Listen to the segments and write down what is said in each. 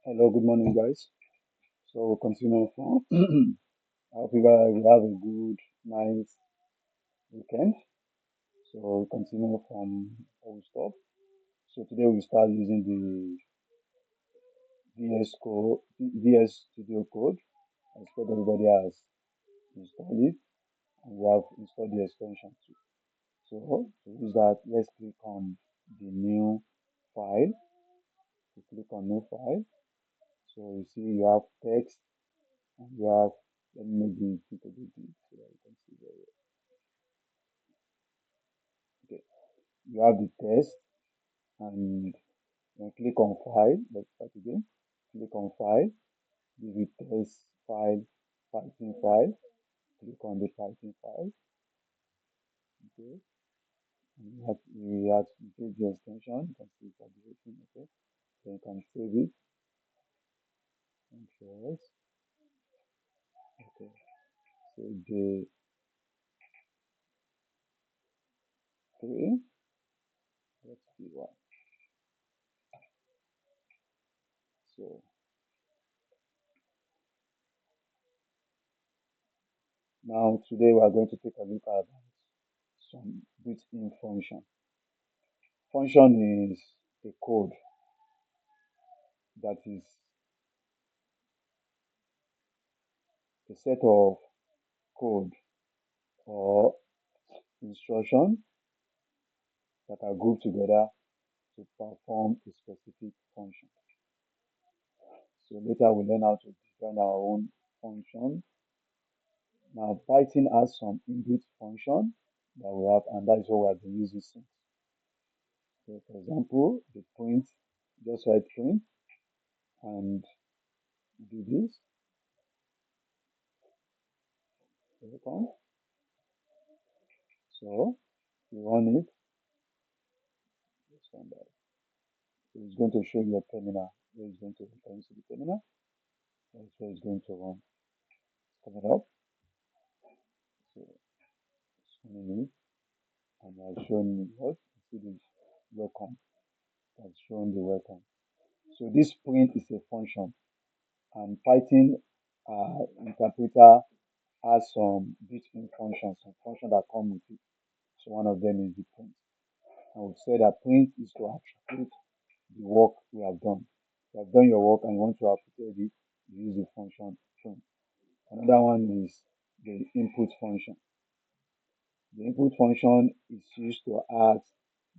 Hello, good morning, guys. So we'll continue from. I hope you guys will have a good, nice weekend. So we'll continue from where we stop. So today we start using the VS code, VS Studio Code. I expect everybody has installed it, and we have installed the extension too. So to use that, let's click on the new file. You click on new file. So you see you have text and you have. Let me make the tick a bit big so that you can see very well. Okay. You have the test and then click on file. Let's start again. Click on file, give it test file, Python file. Click on the Python file. Okay. And you take the extension. You can see it's updating. Okay. Then you can save it. Control S. Okay. So J3. Let's see what. So now today we are going to take a look at some built-in function. Function is a code that is a set of code or instruction that are grouped together to perform a specific function. So later we learn how to define our own function. Now Python has some inbuilt function that we have, and that is what we have been using since. So for example, the print, just write print and do this. Second. So you run it, just run that. So it's going to show you a terminal where it's going to return to the terminal. That's where it's going to run. It's coming up. So it's running it. And I've shown you what? See this welcome. I've shown the welcome. So this print is a function, and Python interpreter has some built-in functions, some functions that come with it. So one of them is the print. I would say that print is to attribute the work we have done. You have done your work and you want to appreciate it, you use the function print. Another one is the input function. The input function is used to ask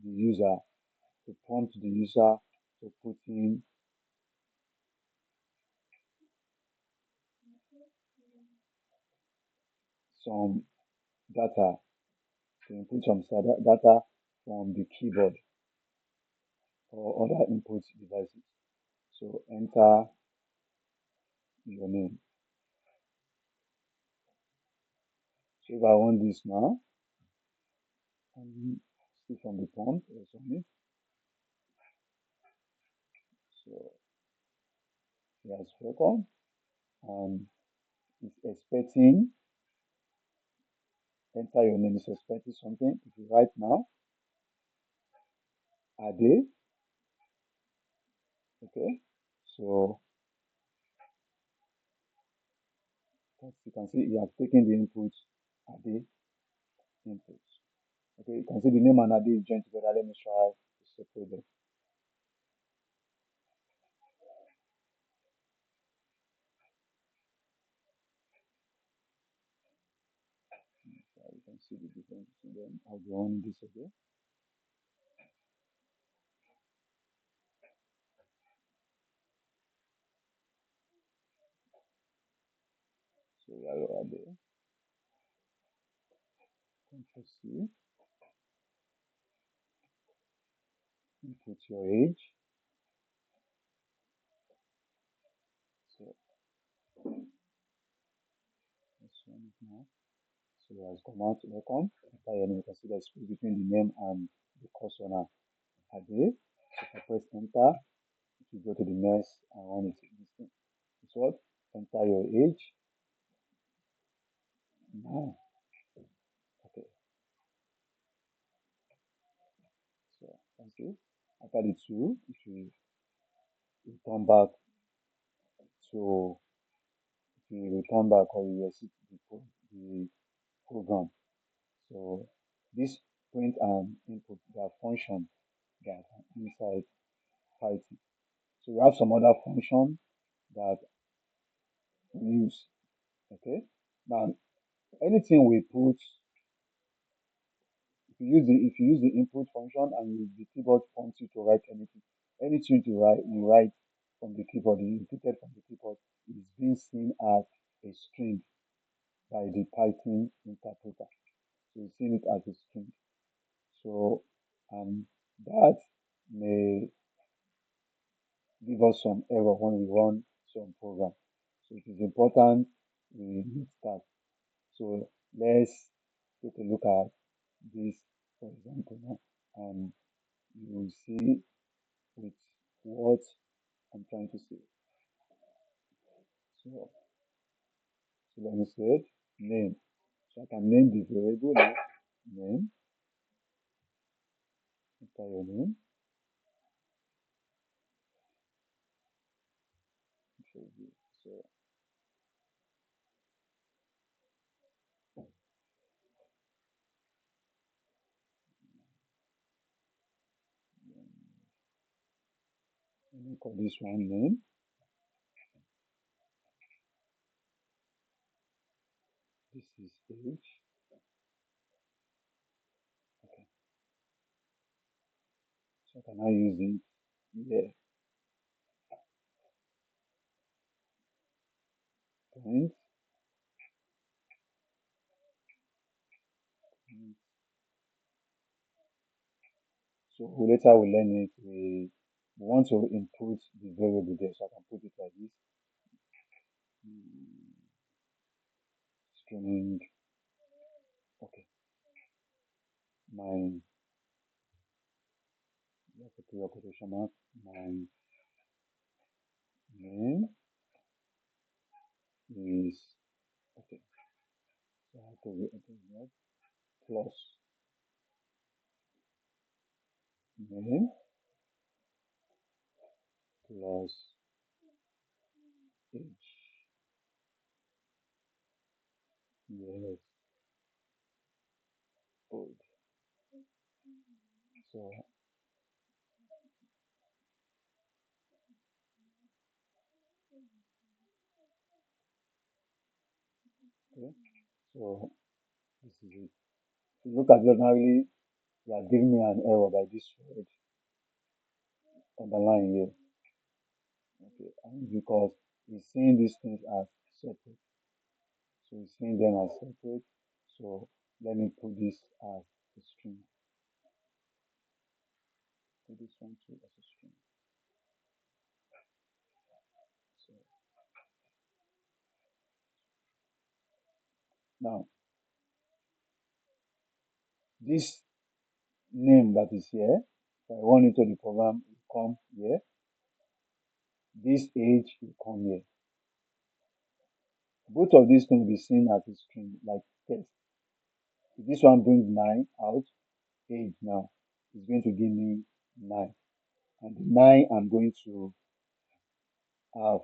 the user, to prompt the user to put in some data, to input some data from the keyboard or other input devices. So enter your name. So if I want this now, and see from the prompt, also me. So here's welcome, and it's expecting, enter your name, is expecting something. If you write now, Ade, okay. So as you can see, you have taken the input, Ade, input. Okay, you can see the name and Ade is joined together. Let me try to separate them. So you can see the difference between them. I'll be on this again. So we are Ade. Control C. Input your age. So this one is now. So it has come out welcome. After your name, you can see the space between the name and the cursor now. Ade. So if I press enter, if you go to the next, I want it this thing. It's what? Enter your age. Now, okay. So you can see after the two, if you return back So it will return back or you exit the program. So this print and input, they are function that are inside Python. So we have some other function that we use. Okay. Now anything we put, if you use the input function and the keyboard prompts you to write anything to write, you write from the keyboard, you inputted from the keyboard is being seen as a string by the Python interpreter. So you see it as a string. So that may give us some error when we run some program. So it is important we need that. So let's take a look at this, for example, now, and you will see with what I'm trying to say. So let me say name. So I can name the variable now, name, enter your name. So let me call this one name. This is age. Okay. So can I use it here? Print. So later we learn it. We want to input the variable there, so I can put it like this. String. Okay. My quotation mark. My name is okay. So I have to that plus name plus age. Yes, old. So okay. So this is it. If you look at generally, they are giving me an error by this word underline here. Okay, and because it's seeing these things as separate. So it's seeing them as separate. So let me put this as a string. Put this one too as a string. So now this name that is here, if I run into the program, it will come here. This age will come here. Both of these things will be seen as a string, like text. If this one brings 9 out, age now is going to give me 9. And the 9 I'm going to have.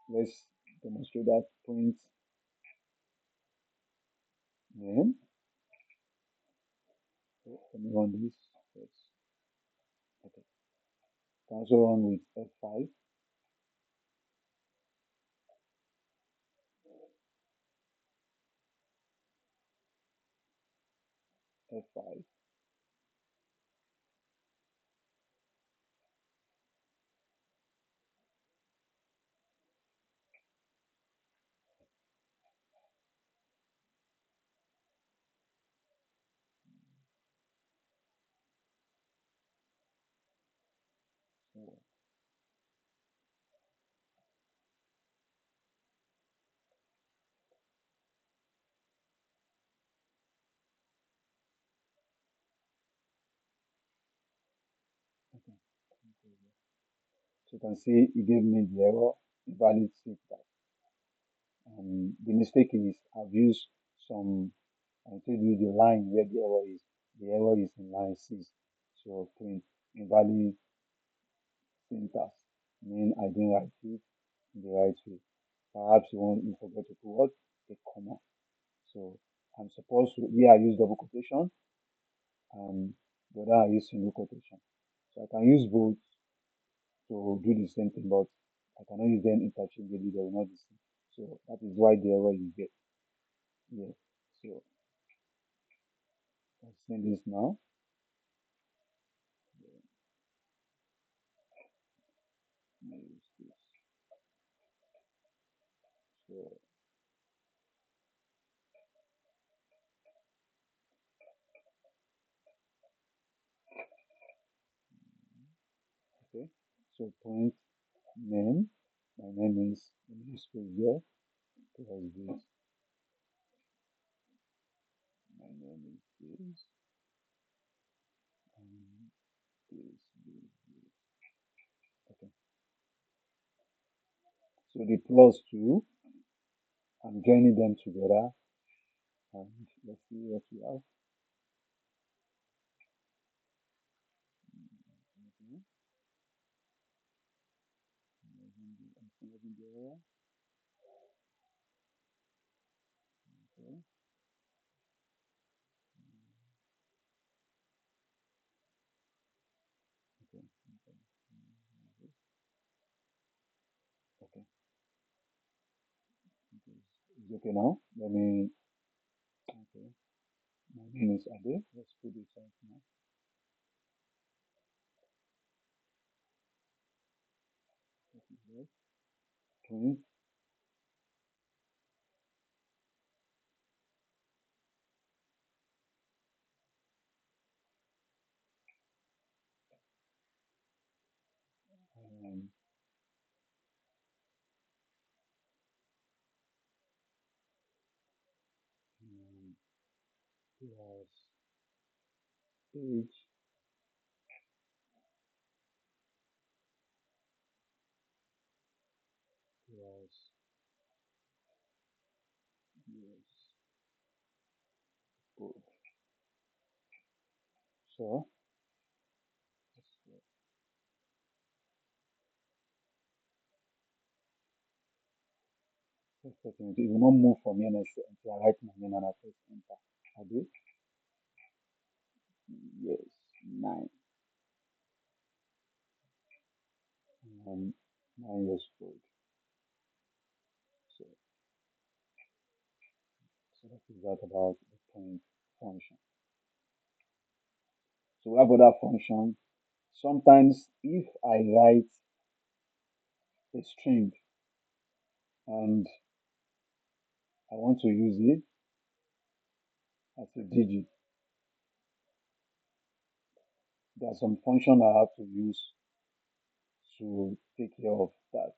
Let's demonstrate that. Print name. So let me run this. Let's, okay. Can also run with F5. F5. So, okay. So you can see it gave me the error, invalid syntax. The mistake is I've used some, I told you the line where the error is. The error is in line 6. So print invalid syntax mean I didn't write it in the right way. Perhaps you forget to put what? A comma. So I'm supposed to, here I use double quotation and the other I use single quotation. So I can use both to do the same thing, but I cannot use them interchangeably, they will not be same. So that is why the error you get. Yeah. So let's send this now. Use this. So okay. So point name. My name is space here. Plus this. My name is this. And this. Okay. So the plus two, I'm joining them together. And let's see what we have. Okay. I'm saving the error. Okay. Okay. Okay. Okay. It's okay now. Let me. Okay. My name is Ade. Let's put this out now. Okay. Okay. Um, um, plus age plus years old. So let's second. It will not move from here until I write my name and I press enter. Ade. Yes. 9. 9 years old. So, so that is that about the point function. So we have other function. Sometimes if I write a string and I want to use it as a digit, there are some function I have to use to take care of that.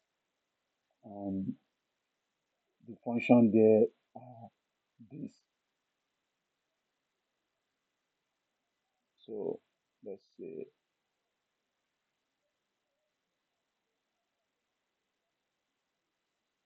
And the function there are this. So let's say